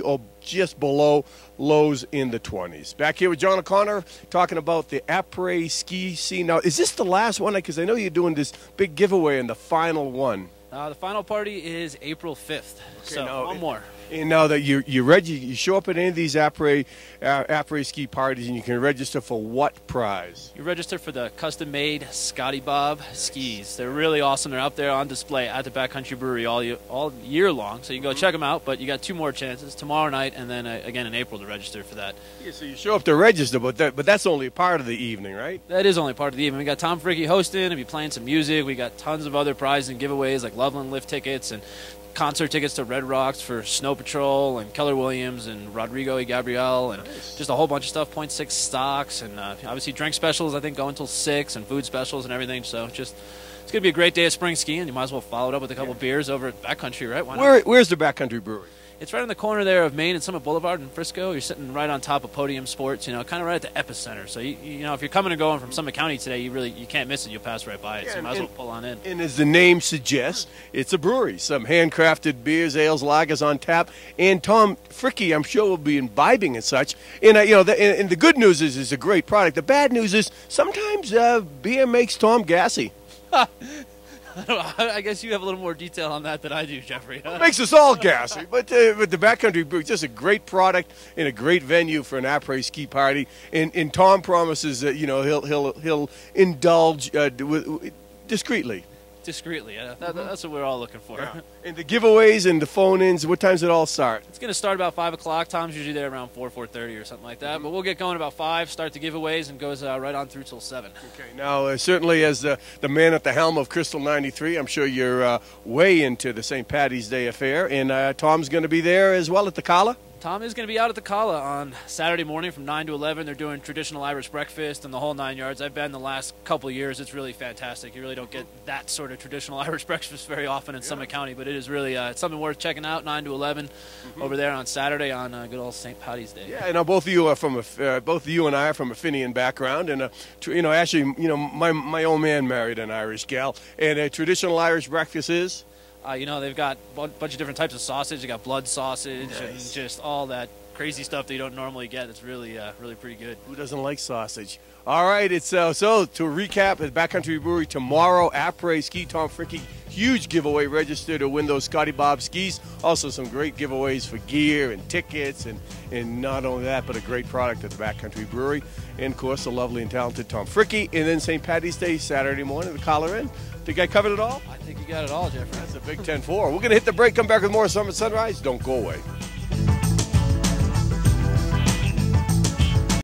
or just below, lows in the 20s. Back here with John O'Connor talking about the après ski scene. Now, is this the last one? Because I know you're doing this big giveaway in the final one. The final party is April 5th, so one more. And now that you show up at any of these après ski parties, and you can register for what prize? You register for the custom-made Scotty Bob skis. They're really awesome. They're out there on display at the Backcountry Brewery all year long, so you can go check them out. But you got 2 more chances, tomorrow night and then again in April, to register for that. Yeah, so you show up to register, but that's only part of the evening, right? That is only part of the evening. We got Tom Fricke hosting, and be playing some music. We got tons of other prizes and giveaways like Loveland lift tickets and concert tickets to Red Rocks for Snow Patrol and Keller Williams and Rodrigo y Gabriel and just a whole bunch of stuff, 0.6 stocks, and obviously drink specials, I think, go until 6, and food specials and everything. So it's going to be a great day of spring skiing. You might as well follow it up with a couple beers over at Backcountry, right? Why not? Where's the Backcountry Brewery? It's right on the corner there of Main and Summit Boulevard in Frisco. You're sitting right on top of Podium Sports, kind of right at the epicenter. So, you know, if you're coming and going from Summit County today, you can't miss it. You'll pass right by it, so you might as well pull on in. And as the name suggests, it's a brewery. Some handcrafted beers, ales, lagers on tap. And Tom Fricke, I'm sure, will be imbibing and such. And, and the good news is it's a great product. The bad news is sometimes beer makes Tom gassy. I guess you have a little more detail on that than I do, Jeffrey. It makes us all gassy, but the Backcountry Brewery, just a great product and a great venue for an après ski party. And Tom promises that he'll indulge discreetly. Discreetly, that's what we're all looking for. Yeah. And the giveaways and the phone-ins, what times it all start? It's going to start about 5 o'clock. Tom's usually there around 4:30 or something like that. But we'll get going about 5, start the giveaways, and goes right on through till 7. Okay. Now, certainly as the man at the helm of Crystal 93, I'm sure you're way into the St. Paddy's Day affair. And Tom's going to be there as well at the Kala? Tom is going to be out at the Kala on Saturday morning from 9 to 11. They're doing traditional Irish breakfast and the whole 9 yards. I've been the last couple of years. It's really fantastic. You really don't get that sort of traditional Irish breakfast very often in Summit County, but it is really it's something worth checking out. 9 to 11 over there on Saturday on good old St. Paddy's Day. Yeah, and both of you are both you and I are from a Fenian background, and actually, my old man married an Irish gal, and a traditional Irish breakfast is. They've got a bunch of different types of sausage. They got blood sausage and just all that crazy stuff that you don't normally get. It's really pretty good. Who doesn't like sausage? All right, it's so to recap at Backcountry Brewery tomorrow, après ski, Tom Fricke, huge giveaway. Register to win those Scotty Bob skis. Also some great giveaways for gear and tickets, and not only that, but a great product at the Backcountry Brewery. And of course, the lovely and talented Tom Fricke. And then St. Paddy's Day, Saturday morning, the Collar Inn. Think I covered it all? I think you got it all, Jeffrey. That's a Big 10-4. We're going to hit the break, come back with more Summit Sunrise. Don't go away.